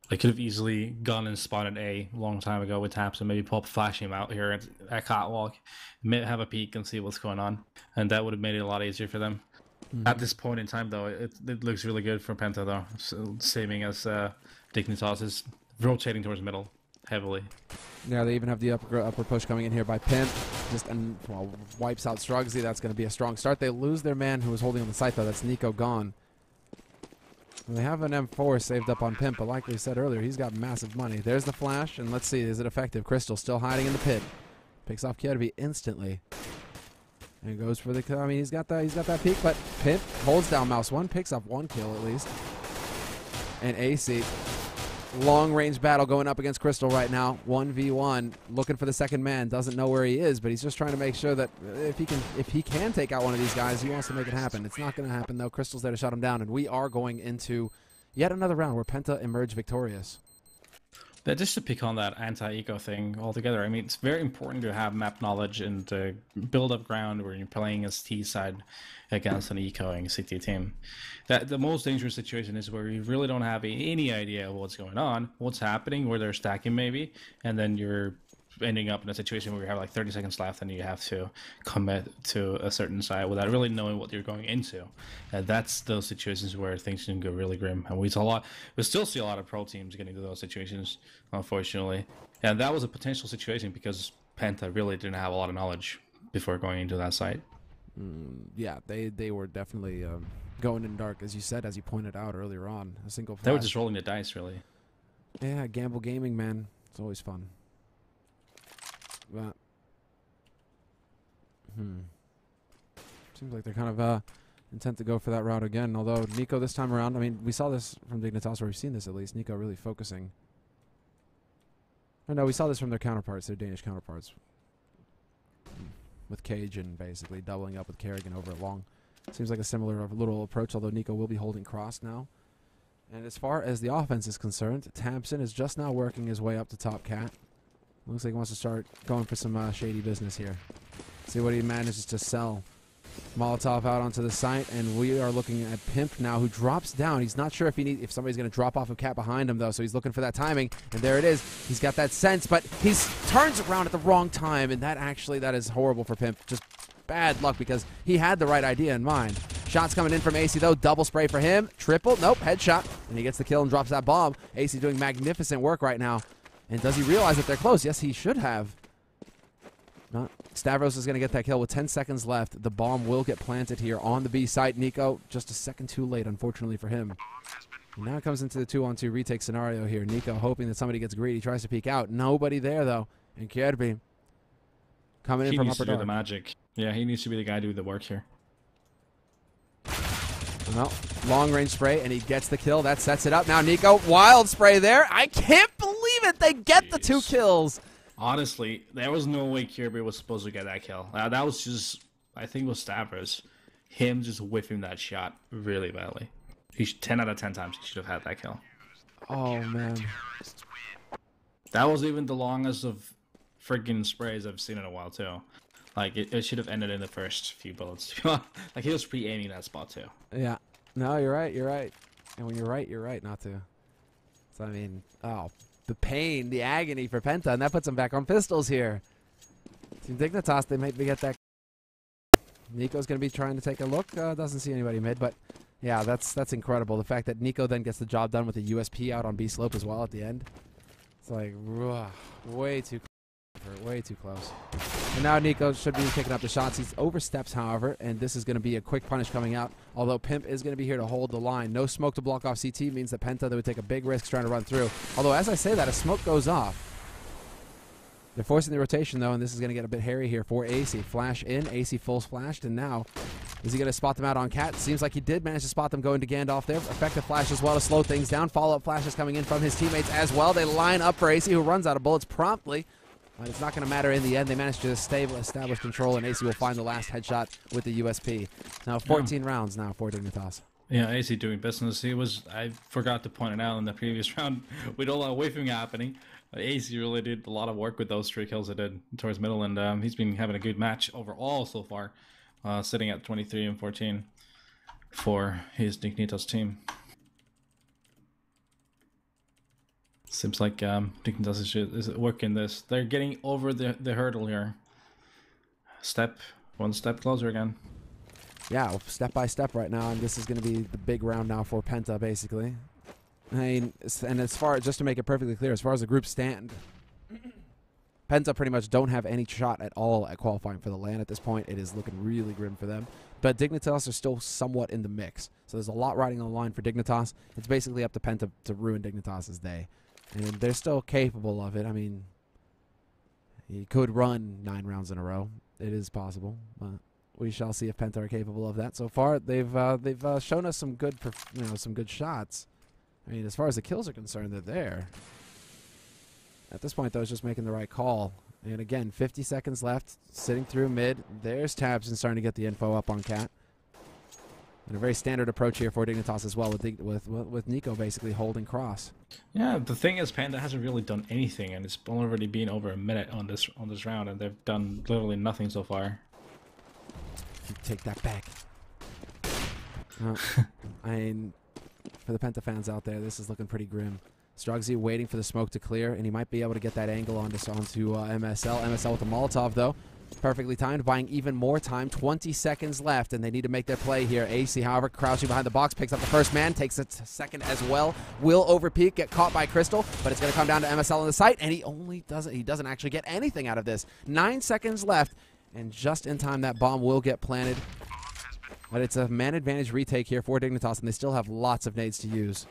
Speaker 2: They could have easily gone and spotted A a long time ago with taps and maybe pop flashing him out here at Catwalk, have a peek and see what's going on. And that would have made it a lot easier for them. At this point in time, though, it looks really good for Penta, though. So, saving as Dignitas is rotating towards middle heavily.
Speaker 1: Yeah, they even have the upper push coming in here by Pimp. Just wipes out Strugsy. That's going to be a strong start. They lose their man who was holding on the site, though. That's Nico gone. And they have an M4 saved up on Pimp, but like we said earlier, he's got massive money. There's the flash, and let's see, is it effective? Crystal still hiding in the pit. Picks off Kierby instantly. And goes for the, I mean, he's got that peek, but Pimp holds down Mouse 1, picks up 1 kill at least. And AC, long range battle going up against Crystal right now. 1v1, looking for the second man. Doesn't know where he is, but he's just trying to make sure that if he can take out one of these guys, he wants to make it happen. It's not going to happen though. Crystal's there to shut him down, and we are going into yet another round where Penta emerged victorious.
Speaker 2: But just to pick on that anti-eco thing altogether, I mean, it's very important to have map knowledge and to build up ground where you're playing as T side against an ecoing CT team. That the most dangerous situation is where you really don't have any idea of what's going on, what's happening, where they're stacking maybe, and then you're ending up in a situation where you have like 30 seconds left and you have to commit to a certain side without really knowing what you're going into. And that's those situations where things can go really grim. And we still see a lot of pro teams getting to those situations, unfortunately. And that was a potential situation because Penta really didn't have a lot of knowledge before going into that site.
Speaker 1: Yeah, they were definitely going in dark, as you said, as you pointed out earlier on. A single flash.
Speaker 2: They were just rolling the dice, really.
Speaker 1: Yeah, gamble gaming, man. It's always fun. But seems like they're kind of intent to go for that route again. Although Nico this time around, I mean, we saw this from Dignitas, or we've seen this at least. Nico really focusing. Or no, we saw this from their counterparts, their Danish counterparts, with Cajun basically doubling up with Kerrigan over at long. Seems like a similar little approach, although Nico will be holding cross now. And as far as the offense is concerned, Tampson is just now working his way up to top cat. Looks like he wants to start going for some shady business here. See what he manages to sell. Molotov out onto the site, and we are looking at Pimp now, who drops down. He's not sure if somebody's going to drop off a cat behind him, though, so he's looking for that timing. And there it is. He's got that sense, but he turns around at the wrong time, and that is horrible for Pimp. Just bad luck because he had the right idea in mind. Shots coming in from AC, though. Double spray for him. Triple. Nope. Headshot. And he gets the kill and drops that bomb. AC doing magnificent work right now. And does he realize that they're close? Yes, he should have. No. Stavros is going to get that kill with 10 seconds left. The bomb will get planted here on the B site. Nico, just a second too late, unfortunately for him. And now comes into the 2-on-2 retake scenario here. Nico hoping that somebody gets greedy. Tries to peek out. Nobody there, though. And Kierby coming in from upper door. He needs to
Speaker 2: do the magic. Yeah, he needs to be the guy doing the work here.
Speaker 1: Well, long range spray, and he gets the kill. That sets it up. Now Nico, wild spray there. I can't believe it. They get the 2 kills.
Speaker 2: Honestly, there was no way Kirby was supposed to get that kill. That was just, I think it was Stavros. Him just whiffing that shot really badly. 10 out of 10 times he should have had that kill.
Speaker 1: Oh, man.
Speaker 2: That was even the longest of friggin' sprays I've seen in a while, too. Like, it should have ended in the first few bullets. Like, he was pre-aiming that spot, too.
Speaker 1: Yeah. No, you're right. You're right. And when you're right not to. So, I mean, oh, the pain, the agony for Penta, and that puts him back on pistols here. Team Dignitas, they might get that. Nico's going to be trying to take a look. Doesn't see anybody mid, but yeah, that's incredible. The fact that Nico then gets the job done with the USP out on B slope as well at the end. It's like, way too close. Way too close. And now Nico should be picking up the shots. He oversteps, however, and this is going to be a quick punish coming out. Although Pimp is going to be here to hold the line. No smoke to block off CT means that Penta, they would take a big risk trying to run through. Although, as I say that, a smoke goes off. They're forcing the rotation, though, and this is going to get a bit hairy here for AC. Flash in, AC full splashed, and now is he going to spot them out on Cat? Seems like he did manage to spot them going to Gandalf there. Effective flash as well to slow things down. Follow-up flashes coming in from his teammates as well. They line up for AC, who runs out of bullets promptly. But it's not going to matter in the end. They managed to establish control, and AC will find the last headshot with the USP. Now 14 rounds now for Dignitas.
Speaker 2: Yeah, AC doing business. I forgot to point it out in the previous round with all that whiffing happening. AC really did a lot of work with those 3 kills he did towards middle, and he's been having a good match overall so far, sitting at 23 and 14 for his Dignitas team. Seems like Dignitas is working this. They're getting over the hurdle here. One step closer again.
Speaker 1: Yeah, step by step right now, and this is going to be the big round now for Penta, basically. I mean, and just to make it perfectly clear, as far as the group stand, Penta pretty much don't have any shot at all at qualifying for the LAN at this point. It is looking really grim for them. But Dignitas are still somewhat in the mix. So there's a lot riding on the line for Dignitas. It's basically up to Penta to ruin Dignitas' day. And they're still capable of it. I mean, he could run 9 rounds in a row. It is possible, but we shall see if Penta are capable of that. So far, they've shown us some good, some good shots. I mean, as far as the kills are concerned, they're there. At this point, though, it's just making the right call. And again, 50 seconds left, sitting through mid. There's Tabs and starting to get the info up on Cat. And a very standard approach here for Dignitas as well, with Nico basically holding cross.
Speaker 2: Yeah, the thing is, Panda hasn't really done anything, and it's already been over a minute on this round, and they've done literally nothing so far.
Speaker 1: Take that back. I mean, for the Penta fans out there, this is looking pretty grim. Strugsy waiting for the smoke to clear, and he might be able to get that angle onto MSL. MSL with the Molotov, though. Perfectly timed, buying even more time. 20 seconds left, and they need to make their play here. AC, however, crouching behind the box, picks up the first man, takes a second as well. Will overpeak, get caught by Crystal, but it's going to come down to MSL on the site, and he doesn't actually get anything out of this. 9 seconds left, and just in time, that bomb will get planted. But it's a man advantage retake here for Dignitas, and they still have lots of nades to use.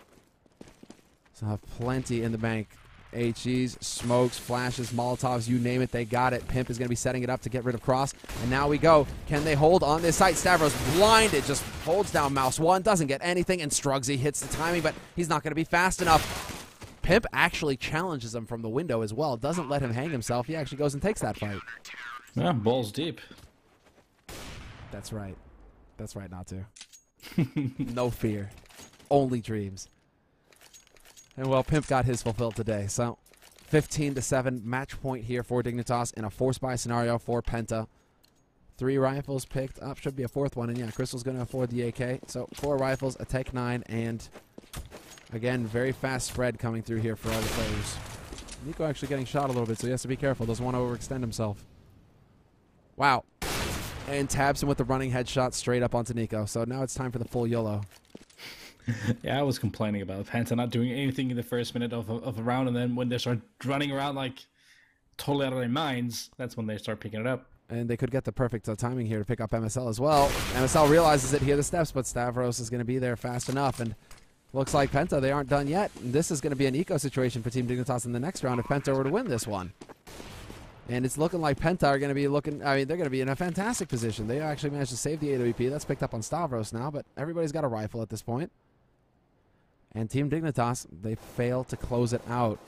Speaker 1: So have plenty in the bank. HEs, smokes, flashes, Molotovs, you name it, they got it. Pimp is going to be setting it up to get rid of Cross. And now we go. Can they hold on this site? Stavros blinded, just holds down mouse 1, doesn't get anything, and Strugsy hits the timing, but he's not going to be fast enough. Pimp actually challenges him from the window as well. Doesn't let him hang himself. He actually goes and takes that fight.
Speaker 2: Yeah, balls deep.
Speaker 1: That's right. That's right not to. No fear. Only dreams. And well, Pimp got his fulfilled today. So 15-7 match point here for Dignitas in a force buy scenario for Penta. 3 rifles picked up. Should be a 4th one. And yeah, Crystal's going to afford the AK. So 4 rifles, a Tech 9, and again, very fast spread coming through here for all the players. Nico actually getting shot a little bit, so he has to be careful. Doesn't want to overextend himself. Wow. And tabs him with the running headshot straight up onto Nico. So now it's time for the full YOLO.
Speaker 2: Yeah, I was complaining about Penta not doing anything in the first minute of a round, and then when they start running around like totally out of their minds, that's when they start picking it up.
Speaker 1: And they could get the perfect timing here to pick up MSL as well. MSL realizes it, hear the steps, but Stavros is going to be there fast enough, and looks like Penta, they aren't done yet. And this is going to be an eco situation for Team Dignitas in the next round if Penta were to win this one. And it's looking like Penta are going to be they're going to be in a fantastic position. They actually managed to save the AWP. That's picked up on Stavros now, but everybody's got a rifle at this point. And Team Dignitas, they fail to close it out.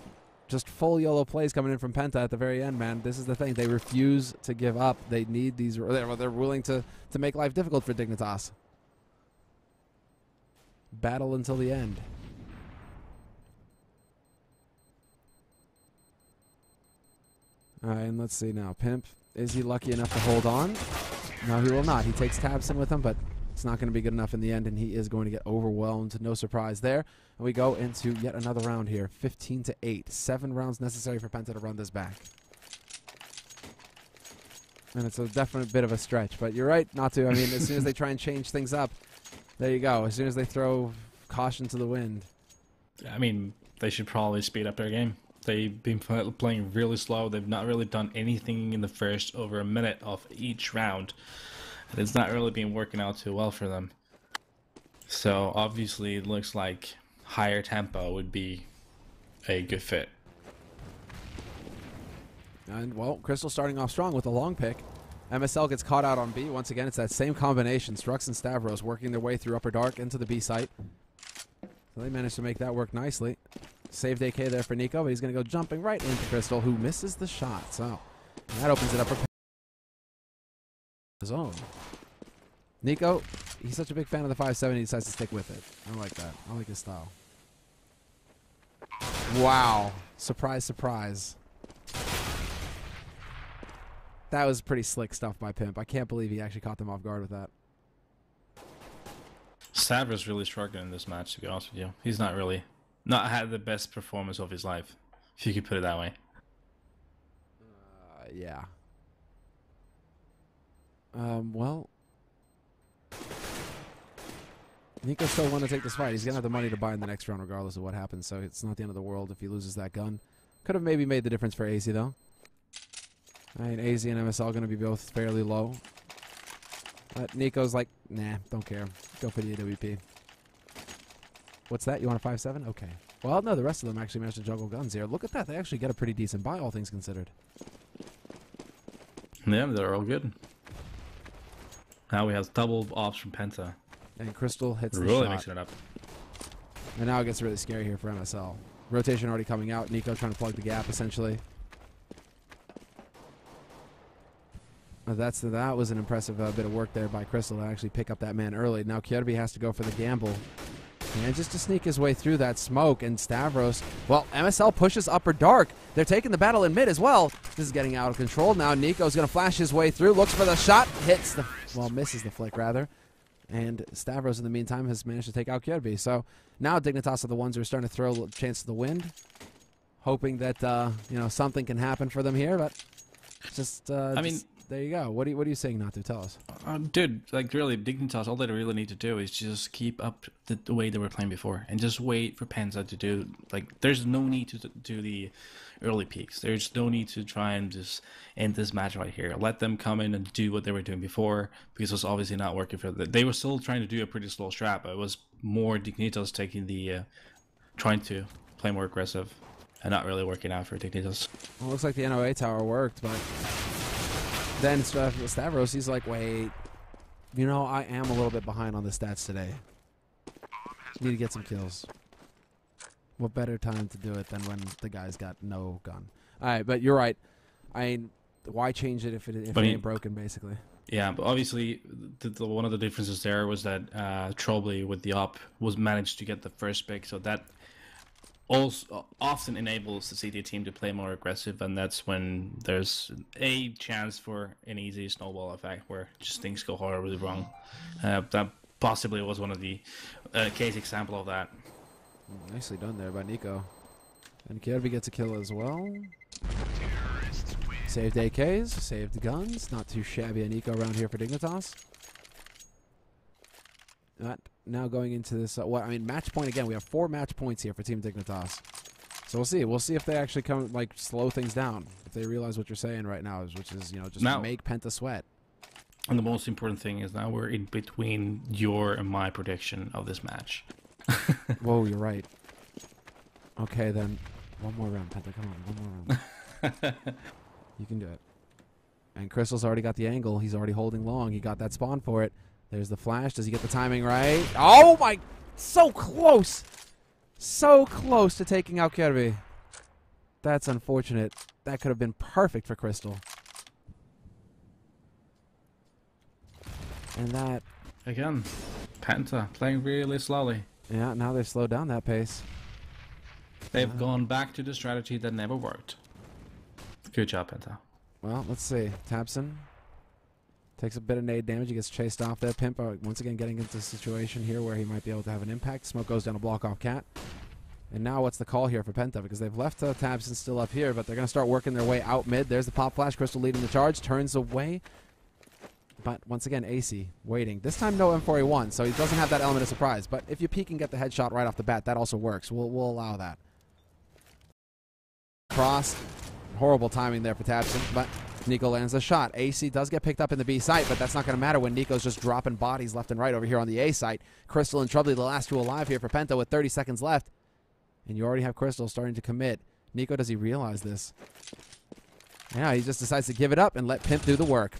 Speaker 1: Just full YOLO plays coming in from Penta at the very end, man. This is the thing. They refuse to give up. They need these. They're willing to make life difficult for Dignitas. Battle until the end. All right, and let's see now. Pimp, is he lucky enough to hold on? No, he will not. He takes Tabson with him, but it's not going to be good enough in the end, and he is going to get overwhelmed. No surprise there. And we go into yet another round here, 15-8. 7 rounds necessary for Penta to run this back. And it's a definite bit of a stretch, but you're right not to. I mean, as soon as they try and change things up, there you go. As soon as they throw caution to the wind.
Speaker 2: I mean, they should probably speed up their game. They've been playing really slow. They've not really done anything in the first over a minute of each round. And it's not really been working out too well for them. So obviously it looks like higher tempo would be a good fit.
Speaker 1: And well, Crystal starting off strong with a long pick. MSL gets caught out on B. Once again, it's that same combination. Strux and Stavros working their way through Upper Dark into the B site. So they managed to make that work nicely. Saved AK there for Nico, but he's going to go jumping right into Crystal, who misses the shot. So that opens it up for his own. Nico, he's such a big fan of the 5.7, he decides to stick with it. I like that. I like his style. Wow. Surprise, surprise. That was pretty slick stuff by Pimp. I can't believe he actually caught them off guard with that.
Speaker 2: Stavros really struggling in this match, to be honest with you. He's not had the best performance of his life, if you could put it that way.
Speaker 1: Yeah. Well, Nico still want to take this fight. He's going to have the money to buy in the next round regardless of what happens, so it's not the end of the world if he loses that gun. Could have maybe made the difference for AZ, though. I mean, AZ and MSL going to be both fairly low. But Nico's like, nah, don't care. Go for the AWP. What's that? You want a 5.7? Okay. Well, no, the rest of them actually managed to juggle guns here. Look at that. They actually get a pretty decent buy, all things considered.
Speaker 2: Yeah, they're all good. Now we have double ops from Penta.
Speaker 1: And Crystal hits the
Speaker 2: really
Speaker 1: shot.
Speaker 2: mixing it up.
Speaker 1: And now it gets really scary here for MSL. Rotation already coming out. Nico trying to plug the gap, essentially. That was an impressive bit of work there by Crystal to actually pick up that man early. Now Kjerby has to go for the gamble. And just to sneak his way through that smoke. And Stavros, well, MSL pushes upper dark. They're taking the battle in mid as well. This is getting out of control. Now Nico's going to flash his way through. Looks for the shot. Hits the, well, misses the flick, rather. And Stavros, in the meantime, has managed to take out Kjerby. So now Dignitas are the ones who are starting to throw a chance to the wind. Hoping that, you know, something can happen for them here. But just, I mean, there you go. What are you saying not to? Tell us.
Speaker 2: Dude, like really, Dignitas, all they really need to do is just keep up the way they were playing before. And just wait for PENTA to do, like, there's no need to do the early peaks. There's no need to try and just end this match right here. Let them come in and do what they were doing before, because it was obviously not working for them. They were still trying to do a pretty slow strat, but it was more Dignitas taking the, trying to play more aggressive and not really working out for Dignitas.
Speaker 1: Well, it looks like the NOA tower worked, but then Stavros, he's like, wait, you know, I am a little bit behind on the stats today. Need to get some kills. What better time to do it than when the guy's got no gun? All right, but you're right. I mean, why change it if it ain't broken, basically?
Speaker 2: Yeah, but obviously, one of the differences there was that Trobley with the op was managed to get the first pick, so that also often enables the CT team to play more aggressive, and that's when there's a chance for an easy snowball effect where just things go horribly wrong. That possibly was one of the case example of that.
Speaker 1: Nicely done there by Nico. And Kjerby gets a kill as well. Saved AKs, saved guns. Not too shabby a Nico around here for Dignitas. Now going into this, match point again. We have 4 match points here for Team Dignitas. So we'll see. We'll see if they actually come, like, slow things down. If they realize what you're saying right now, which is, you know, just now, make PENTA sweat.
Speaker 2: And the most important thing is now we're in between your and my prediction of this match.
Speaker 1: Whoa, you're right. Okay, then. One more round, PENTA. Come on, one more round. You can do it. And Crystal's already got the angle. He's already holding long. He got that spawn for it. There's the flash. Does he get the timing right? Oh, my. So close. So close to taking out Kjerby. That's unfortunate. That could have been perfect for Crystal. And that.
Speaker 2: Again, PENTA playing really slowly.
Speaker 1: Yeah, now they've slowed down that pace.
Speaker 2: They've gone back to the strategy that never worked. Good job, PENTA.
Speaker 1: Well, let's see. Tabson takes a bit of nade damage. He gets chased off there. Pimp once again getting into a situation here where he might be able to have an impact. Smoke goes down to block off Cat. And now what's the call here for PENTA? Because they've left Tabson still up here, but they're going to start working their way out mid. There's the pop flash. Crystal leading the charge. Turns away. But once again, AC waiting. This time no M4A1, so he doesn't have that element of surprise. But if you peek and get the headshot right off the bat, that also works. We'll allow that. Cross. Horrible timing there for Tabson, but Nico lands a shot. AC does get picked up in the B site, but that's not going to matter when Nico's just dropping bodies left and right over here on the A site. Crystal and Troubly, the last 2 alive here for PENTA with 30 seconds left. And you already have Crystal starting to commit. Nico, does he realize this? Yeah, he just decides to give it up and let Pimp do the work.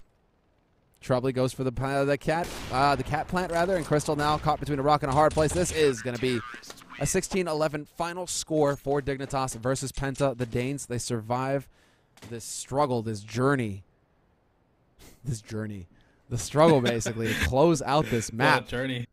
Speaker 1: Troubly goes for the cat plant rather, and Crystal now caught between a rock and a hard place. This is going to be A 16-11 final score for Dignitas versus Penta. The Danes, they survive this struggle, this journey. The struggle, basically, to close out this map.
Speaker 2: What a journey.